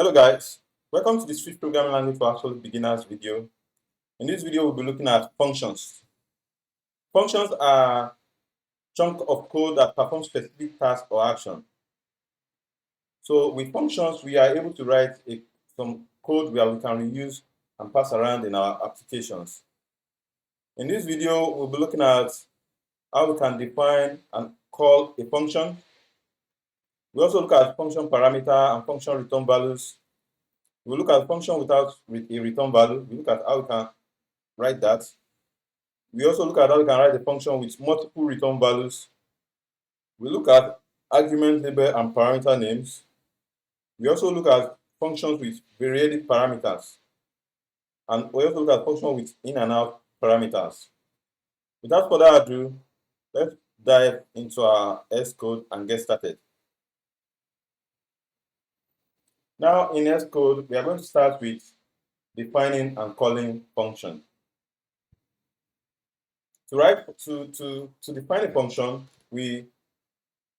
Hello guys, welcome to the Swift Programming Language for Absolute Beginners video. In this video, we'll be looking at functions. Functions are chunks of code that perform specific tasks or action. So with functions, we are able to write some code where we can reuse and pass around in our applications. In this video, we'll be looking at how we can define and call a function. We also look at function parameter and function return values. We look at function without a return value. We look at how we can write that. We also look at how we can write a function with multiple return values. We look at argument label and parameter names. We also look at functions with variadic parameters. And we also look at functions with in and out parameters. Without further ado, let's dive into our S code and get started. Now in S code, we are going to start with defining and calling function. To define a function, we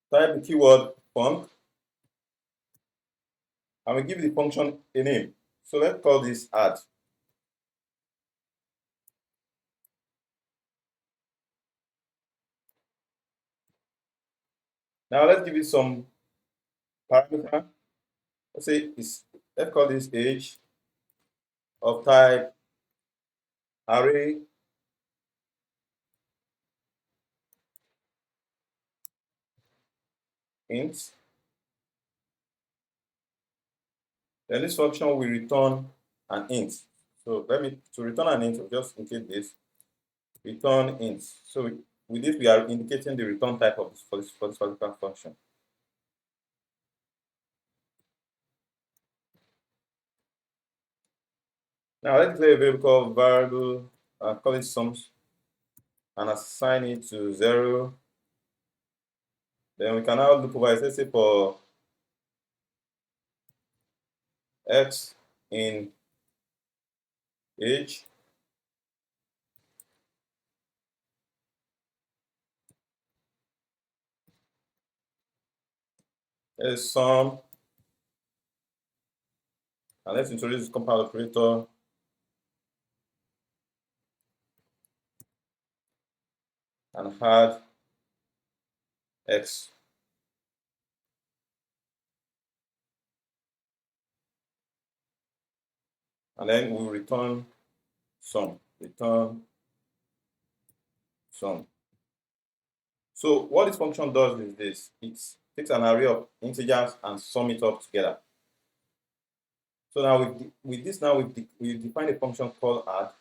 type the keyword func and we give the function a name. So let's call this add. Now let's give it some parameter. Let's call this age of type array int. Then this function will return an int. So to return an int, we'll just indicate this return int. So with this, we are indicating the return type of this for this particular function. Now let's declare a variable called variable, call it sums, and assign it to 0. Then we can now loop over it. Let's say for x in age, let's sum, and let's introduce the compound operator. And add x. And then we'll return sum. So what this function does is this: it takes an array of integers and sum it up together. So now with this, we define a function called add,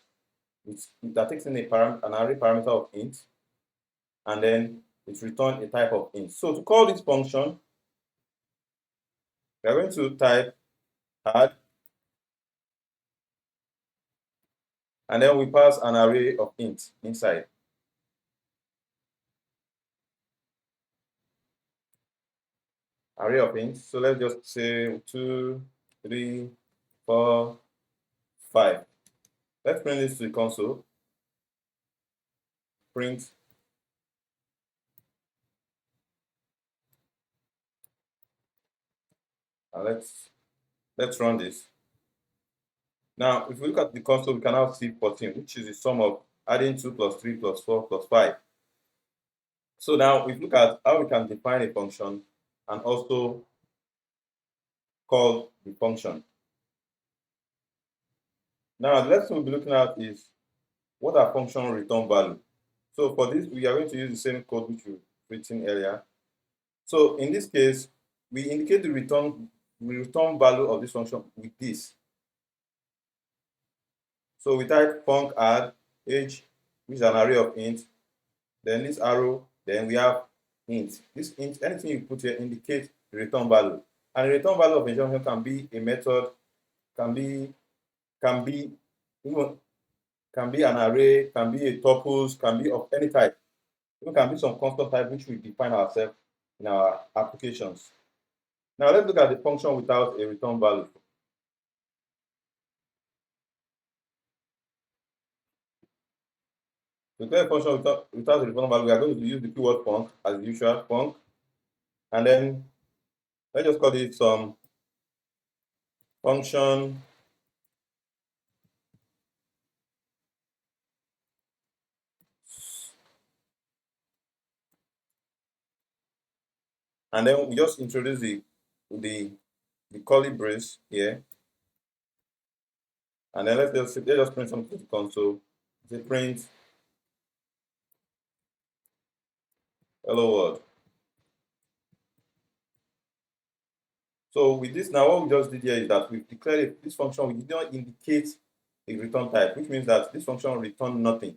that takes in an array parameter of int, and then it returns a type of int. So to call this function, we are going to type add, and then we pass an array of int inside. Array of int. So let's just say 2, 3, 4, 5. Let's print this to the console. Print. And let's run this. Now, if we look at the console, we can now see 14, which is the sum of adding 2 plus 3 plus 4 plus 5. So now, if we look at how we can define a function and also call the function. Now, the next thing we'll be looking at is what are function return value. So for this, we are going to use the same code which we've written earlier. So in this case, we indicate the return value of this function with this. So we type func add age, which is an array of int, then this arrow, then we have int. This int, anything you put here indicates the return value. And the return value of a function can be a method, can be an array, can be a tuples, can be of any type. It can be some constant type which we define ourselves in our applications. Now let's look at the function without a return value. To declare a function without a return value, we are going to use the keyword func as usual, func, and then let's just call it some function and then we just introduce the the curly brace here, and then let's just print something to the console. Say print hello world. So with this now, what we just did here is that we've declared this function. We did not indicate a return type, which means that this function will return nothing.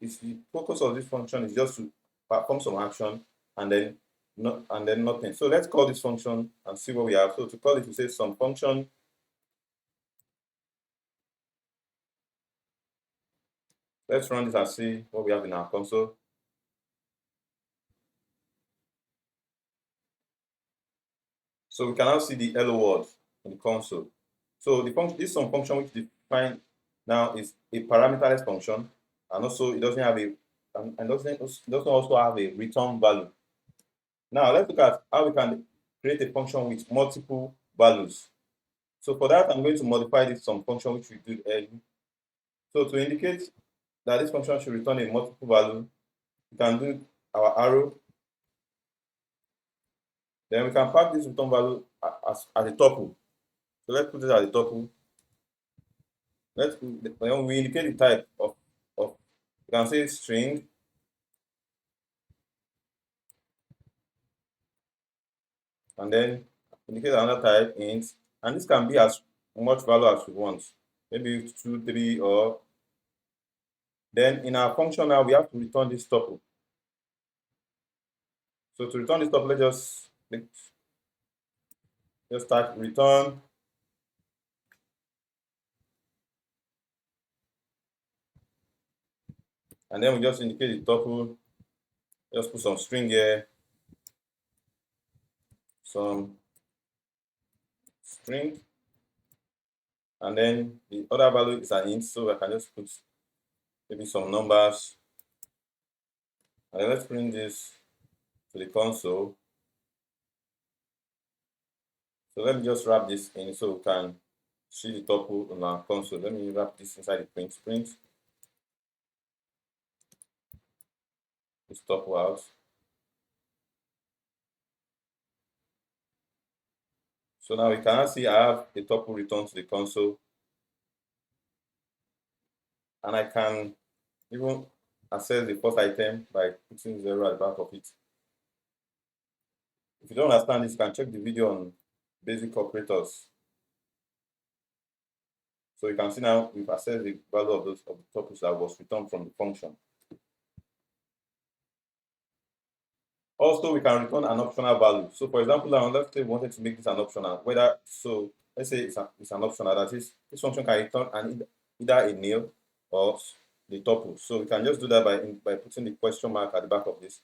It's the focus of this function is just to perform some action and then nothing. So let's call this function and see what we have. So to call it, we say some function. Let's run this and see what we have in our console. So we can now see the hello world in the console. So the function, this some function which define now is a parameterless function, and also it doesn't have a and doesn't also have a return value. Now let's look at how we can create a function with multiple values. So for that, I'm going to modify this some function which we did earlier. So to indicate that this function should return a multiple value, we can do our arrow. Then we can pass this return value as a tuple. So let's put it as a tuple. When we indicate the type of you can say string, and then indicate another type int, and this can be as much value as we want, maybe 2, 3, or then in our function now we have to return this tuple. So to return this tuple, let's type return and then we just indicate the tuple. Just put some string here, some string, and then the other value is an int, so I can just put maybe some numbers, and then let's print this to the console. So let me just wrap this in so we can see the tuple on our console. Let me wrap this inside the print this tuple out. So now we can now see I have a tuple returned to the console, and I can even access the first item by putting 0 at the back of it. If you don't understand this, you can check the video on basic operators. So you can see now we've accessed the value of the tuples that was returned from the function. Also, we can return an optional value. So for example, now let's say we wanted to make this an optional, let's say it's an optional, that is, this function can return either a nil or the tuple. So we can just do that by putting the question mark at the back of this.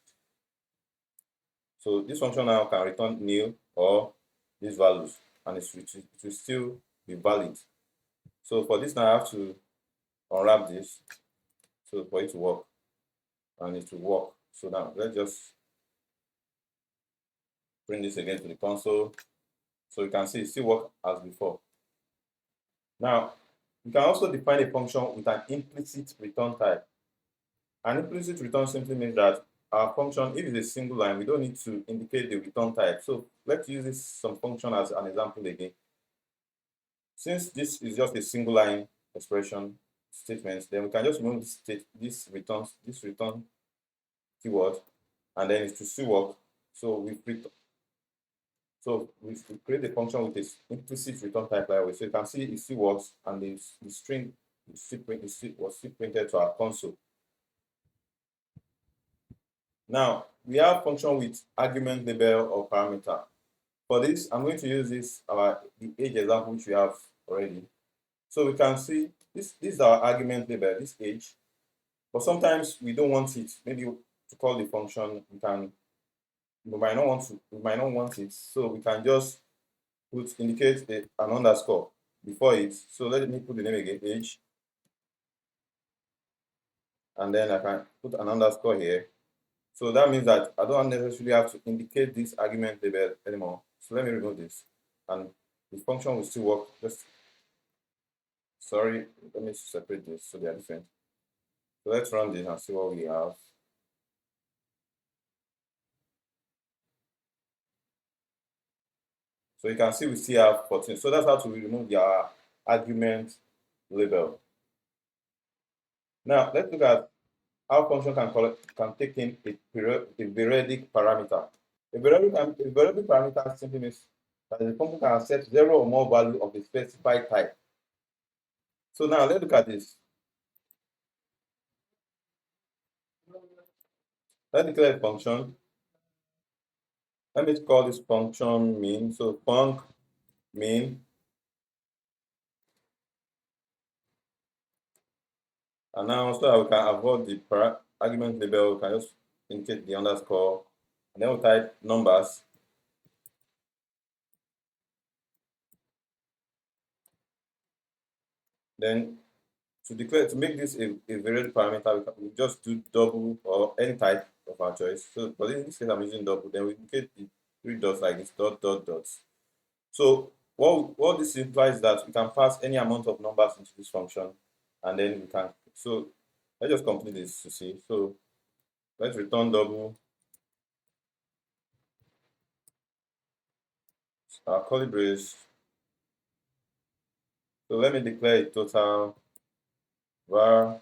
So this function now can return nil or these values, and it will still be valid. So for this now I have to unwrap this so for it to work, and it will work. So now let's just bring this again to the console so you can see it still work as before. Now you can also define a function with an implicit return type. An implicit return simply means that our function, if it's a single line, we don't need to indicate the return type. So let's use this some function as an example again. Since this is just a single line expression statement, then we can just remove this return keyword, and then it will still work. So we create a function with this implicit return type like so you can see it still works, and the string was still printed to our console. Now we have function with argument label or parameter. For this, I'm going to use the age example which we have already. So we can see this is our argument label, this age. But sometimes we don't want it. Maybe to call the function, we might not want it. So we can just indicate an underscore before it. So let me put the name again, age. And then I can put an underscore here. So that means that I don't necessarily have to indicate this argument label anymore. So let me remove this. And the function will still work. Sorry, let me separate this so they are different. So let's run this and see what we have. So you can see we still have 14. So that's how to remove the argument label. Now let's look at how function can take in a variadic parameter. A variadic parameter simply means that the function can accept 0 or more value of the specified type. So now let's look at this. Let's declare a function. Let me call this function mean. So func mean. And now so that we can avoid the argument label, we can just indicate the underscore. And then we type numbers. Then to make this a variable parameter, we just do double or any type of our choice. So but in this case I'm using double, then we indicate the 3 dots like this, dot dot dots. So what this implies is that we can pass any amount of numbers into this function, and then we can. So let's just complete this to see. So let's return double our curly brace. So let me declare a total var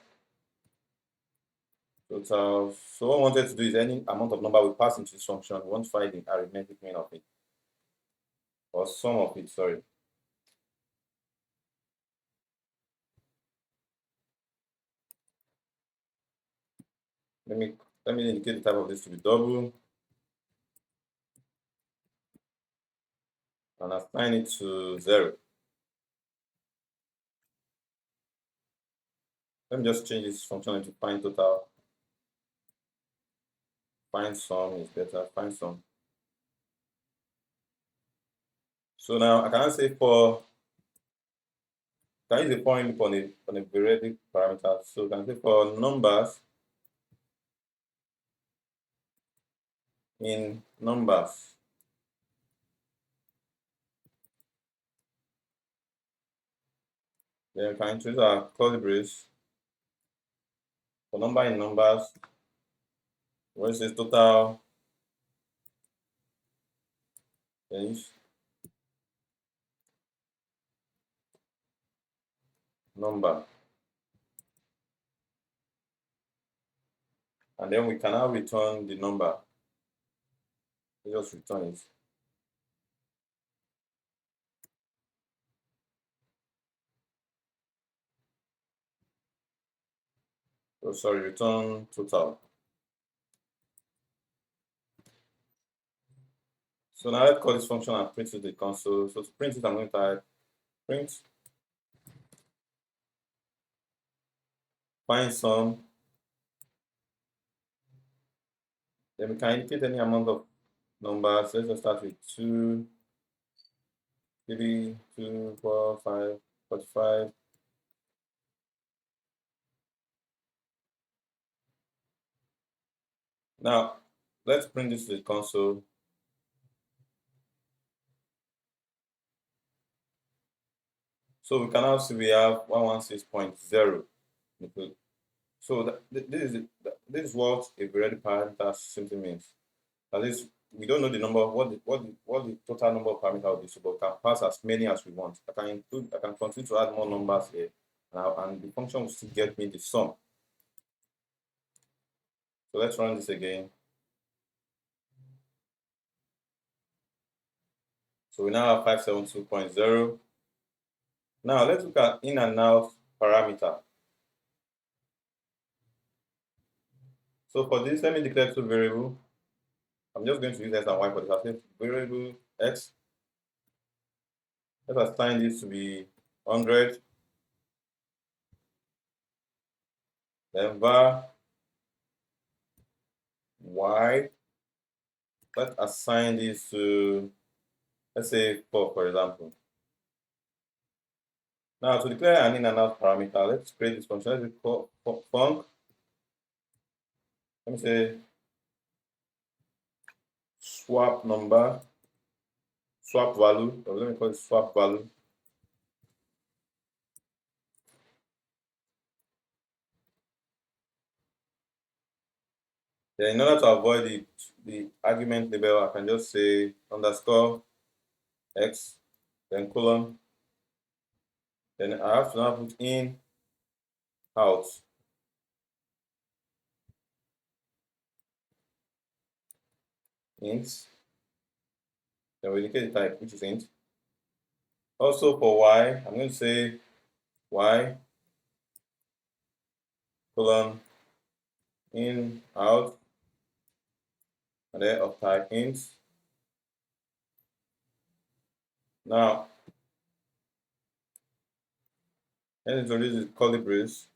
total. So what we wanted to do is any amount of number we pass into this function, we want to find the arithmetic mean of it, or sum of it, sorry. Let me indicate the type of this to be double and assign it to 0. Let me just change this function into find total. Find sum is better. Find sum. So now I can say can use a foreign loop on a variadic parameter. So I can say for numbers in numbers. Then we can introduce our curly brace for number in numbers. When it says total, then use number. And then we can now return the number. We just return it. Oh, sorry, return total. So now let's call this function and print to the console. So to print it, I'm going to type print find sum. Then we can indicate any amount of numbers. Let's just start with 2, 3, 2, 4, 5, 45. Now, let's print this to the console. So we can now see we have 116.0. So this is what a variable parameter simply means. At least we don't know the number, what the total number of parameters will be, so but we can pass as many as we want. I can continue to add more numbers here, and the function will still get me the sum. So let's run this again. So we now have 572.0. Now let's look at in and out parameter. So for this, let me declare two variables. I'm just going to use x and y for this. I'll say variable x. Let's assign this to be 100. Then var y. Let's assign this to, let's say 4, for example. Now to declare an in and out parameter, let's create this function. Let's call func. Let me say swap number. swap value, or let me call it swap value. Then in order to avoid the argument label, I can just say underscore x, then colon. Then I have to now put in out. Int. Then we indicate the type, which is int. Also for y, I'm going to say y colon in out, and then of type int. Now let's introduce the curly brace.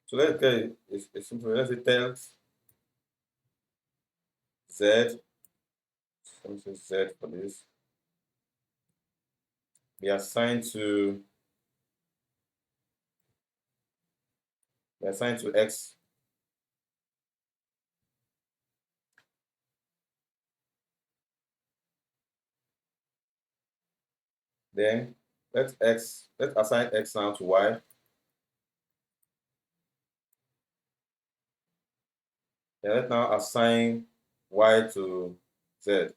So let's get a simple. Let's say tells z. Let me say z for this. Be assigned to x. Then let's assign x now to y. Then let's now assign y to z.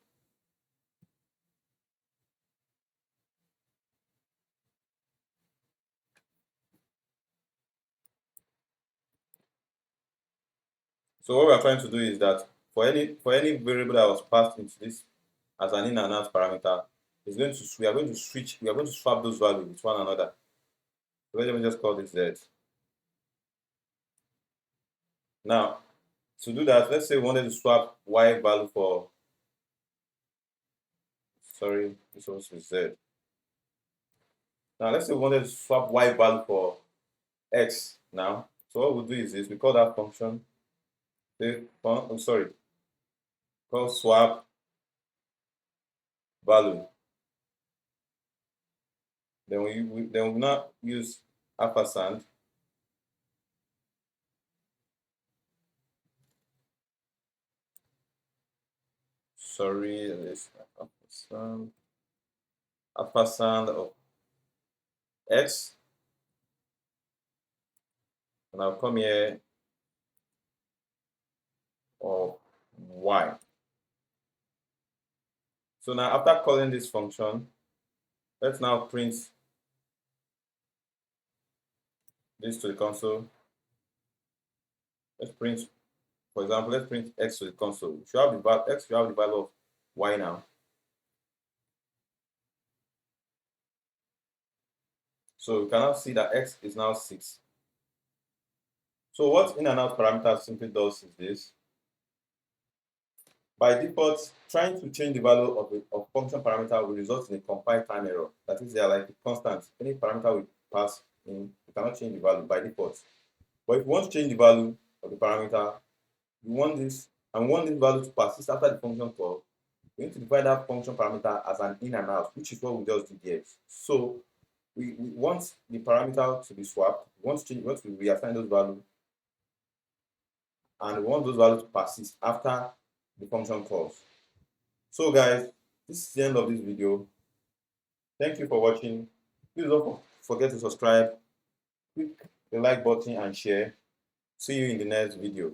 So what we are trying to do is that for any variable that was passed into this as an in and out parameter, we are going to swap those values with one another. So let me just call this z. Now, to do that, let's say we wanted to swap y value for, sorry, this was with z. Now, let's say we wanted to swap y value for x now. So what we'll do is this, we call that function, call swap value. Then we'll now use ampersand. Sorry, this ampersand of x, and I'll come here of y. So now after calling this function, let's now print this to the console. Let's print, for example, let's print x to the console. X should have the value of y now. So we can now see that x is now 6. So what in and out parameter simply does is this. By default, trying to change the value of function parameter will result in a compile time error. That is, they are like a constant. Any parameter we pass in, we cannot change the value by default. But if you want to change the value of the parameter, we want this value to persist after the function call. We need to divide that function parameter as an in and out, which is what we just did here. So we want the parameter to be swapped. We want to reassign those values, and we want those values to persist after the function calls. So guys, this is the end of this video. Thank you for watching. Please don't forget to subscribe, click the like button and share. See you in the next video.